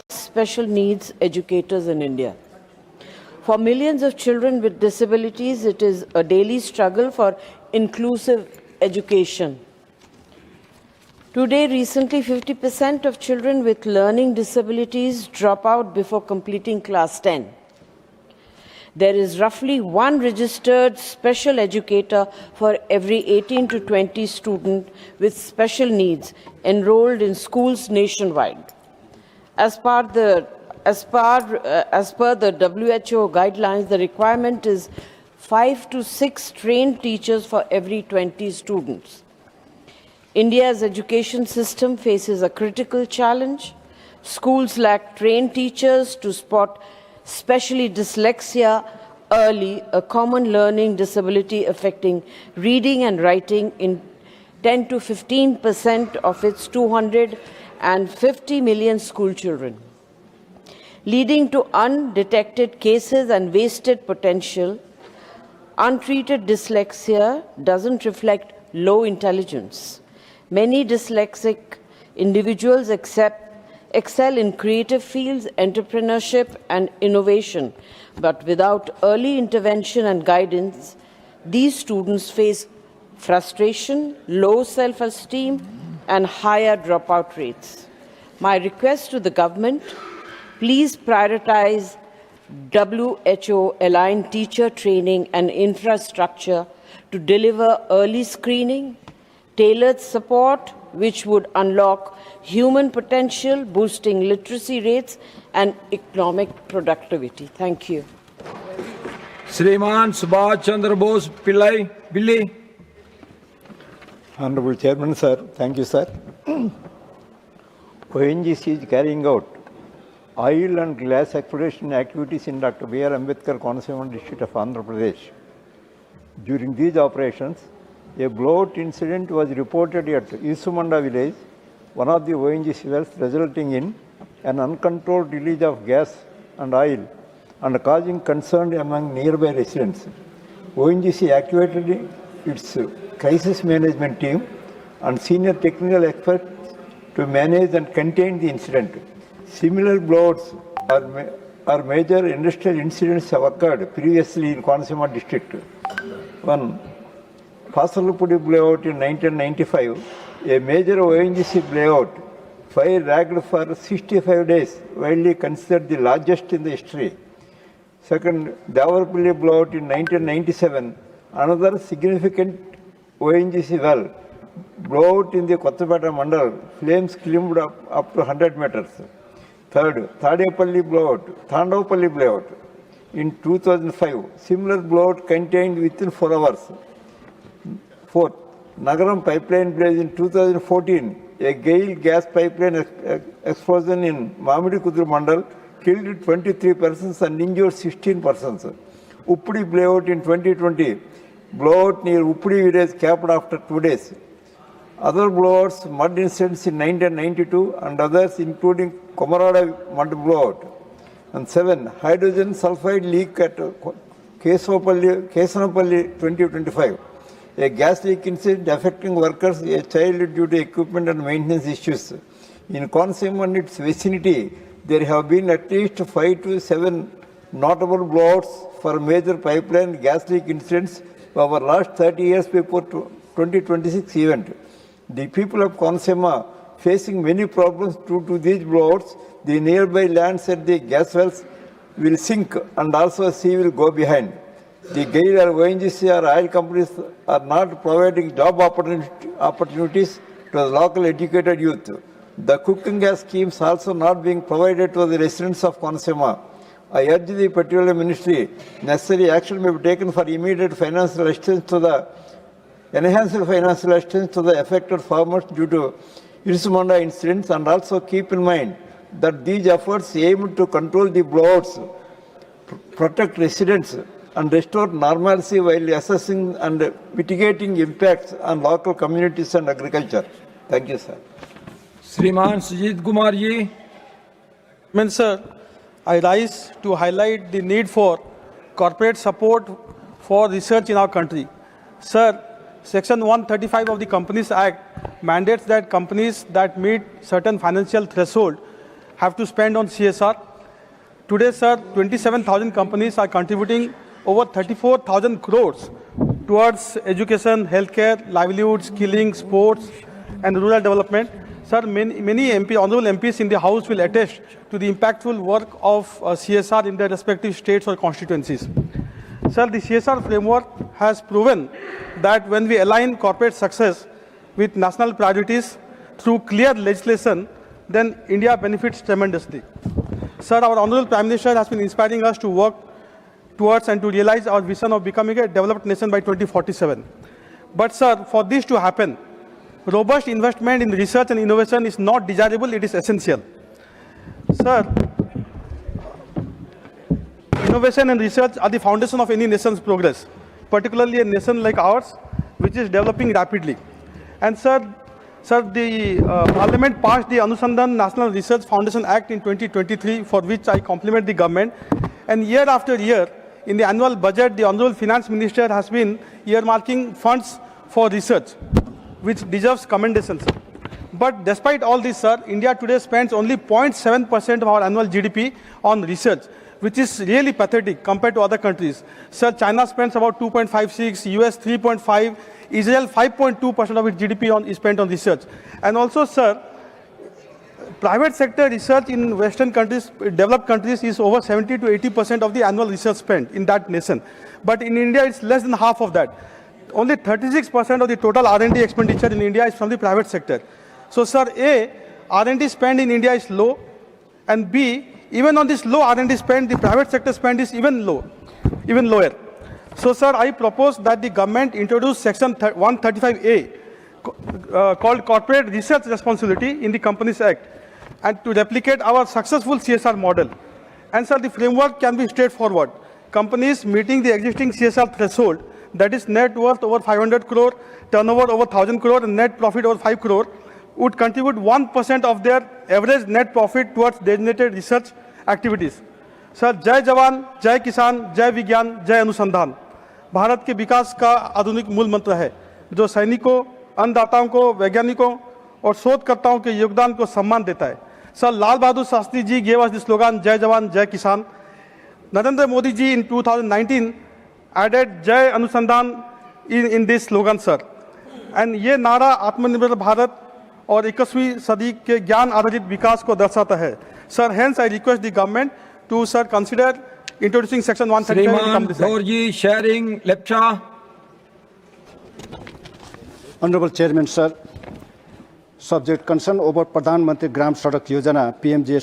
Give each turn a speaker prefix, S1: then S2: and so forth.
S1: special needs educators in India. For millions of children with disabilities, it is a daily struggle for inclusive education. Today, recently, 50% of children with learning disabilities drop out before completing class 10. There is roughly one registered special educator for every 18 to 20 students with special needs enrolled in schools nationwide. As per the WHO guidelines, the requirement is 5 to 6 trained teachers for every 20 students. India's education system faces a critical challenge. Schools lack trained teachers to spot especially dyslexia early, a common learning disability affecting reading and writing in 10 to 15% of its 250 million school children, leading to undetected cases and wasted potential. Untreated dyslexia doesn't reflect low intelligence. Many dyslexic individuals excel in creative fields, entrepreneurship, and innovation, but without early intervention and guidance, these students face frustration, low self-esteem, and higher dropout rates. My request to the government, please prioritize WHO-aligned teacher training and infrastructure to deliver early screening, tailored support, which would unlock human potential, boosting literacy rates and economic productivity. Thank you.
S2: Shriman Subhash Chandra Bose Pillai, Billy.
S3: Honorable Chairman, sir. Thank you, sir. ONGC is carrying out oil and glass exploration activities in Dr. B.R. Ambedkar Konaseema district of Andhra Pradesh. During these operations, a blowout incident was reported at Isumanda village, one of the ONGC wells, resulting in an uncontrolled release of gas and oil and causing concern among nearby residents. ONGC activated its crisis management team and senior technical experts to manage and contain the incident. Similar blowouts or major industrial incidents have occurred previously in Konaseema district. One, Fasalupudi blowout in 1995, a major ONGC blowout, fire raged for 65 days, widely considered the largest in the history. Second, Davarpalli blowout in 1997, another significant ONGC well, blowout in the Kottapeta Mandal, flames climbed up to 100 meters. Third, Thandavapalli blowout in 2005, similar blowout contained within 4 hours. Fourth, Nagaram pipeline blaze in 2014, a Gale gas pipeline explosion in Mamidikudru Mandal killed 23 persons and injured 16 persons. Uppudi blowout in 2020, blowout near Uppudi village capped after 2 days. Other blowouts, mud incidents in 1992 and others including Komarada mud blowout. And 7, hydrogen sulfide leak at Kesanapalli 2025. A gas leak incident affecting workers, a child due to equipment and maintenance issues. In Konaseema and its vicinity, there have been at least 5 to 7 notable blowouts for major pipeline gas leak incidents over the last 30 years before 2026 event. The people of Konaseema facing many problems due to these blowouts. The nearby lands at the gas wells will sink and also sea will go behind. The GAIL or ONGC or oil companies are not providing job opportunities to the local educated youth. The cooking gas schemes also not being provided to the residents of Konaseema. I urge the Petroleum Ministry, necessary action may be taken for immediate financial assistance to the enhanced financial assistance to the affected farmers due to Irisumanda incidents, and also keep in mind that these efforts aim to control the blowouts, protect residents, and restore normalcy while assessing and mitigating impacts on local communities and agriculture. Thank you, sir.
S2: Shriman Sujit Kumar ji.
S4: Sir, I rise to highlight the need for corporate support for research in our country. Sir, Section 135 of the Companies Act mandates that companies that meet certain financial threshold have to spend on CSR. Today, sir, 27,000 companies are contributing over 34,000 crores towards education, healthcare, livelihood, skilling, sports, and rural development. Sir, many honorable MPs in the House will attest to the impactful work of CSR in their respective states or constituencies. Sir, the CSR framework has proven that when we align corporate success with national priorities through clear legislation, then India benefits tremendously. Sir, our Honorable Prime Minister has been inspiring us to work towards and to realize our vision of becoming a developed nation by 2047. But sir, for this to happen, robust investment in research and innovation is not desirable, it is essential. Sir, innovation and research are the foundation of any nation's progress, particularly a nation like ours, which is developing rapidly. And sir, the Parliament passed the Anusandhan National Research Foundation Act in 2023, for which I compliment the government. And year after year, in the annual budget, the Honorable Finance Minister has been earmarking funds for research, which deserves commendation, sir. But despite all this, sir, India today spends only 0.7% of our annual GDP on research, which is really pathetic compared to other countries. Sir, China spends about 2.56, US 3.5, Israel 5.2% of its GDP is spent on research. And also, sir, private sector research in Western countries, developed countries, is over 70 to 80% of the annual research spent in that nation. But in India, it's less than half of that. Only 36% of the total R&D expenditure in India is from the private sector. So, sir, A, R&D spend in India is low, and B, even on this low R&D spend, the private sector spend is even lower. So, sir, I propose that the government introduce Section 135A called Corporate Research Responsibility in the Companies Act, and to replicate our successful CSR model. And, sir, the framework can be straightforward. Companies meeting the existing CSR threshold, that is net worth over 500 crore, turnover over 1,000 crore, and net profit over 5 crore, would contribute 1% of their average net profit towards designated research activities. Sir, Jai Jawan, Jai Kisan, Jai Vigyan, Jai Anusandhan Bharat के विकास का आधुनिक मूल मंत्र है, जो सैनिकों, अन्नदाताओं को, वैज्ञानिकों और शोधकर्ताओं के योगदान को सम्मान देता है. Sir, Lal Bahadur Shastri ji gave us the slogan Jai Jawan, Jai Kisan. Narendra Modi ji in 2019 added Jai Anusandhan in this slogan, sir. And ये नारा आत्मनिर्भर भारत और 21वीं सदी के ज्ञान आधारित विकास को दर्शाता है. Sir, hence I request the government to, sir, consider introducing Section 135.
S2: Dorji, sharing, lecture.
S5: Honorable Chairman, sir, subject concern over Pradhan Mantri Gram Sadak Yojana, PMGS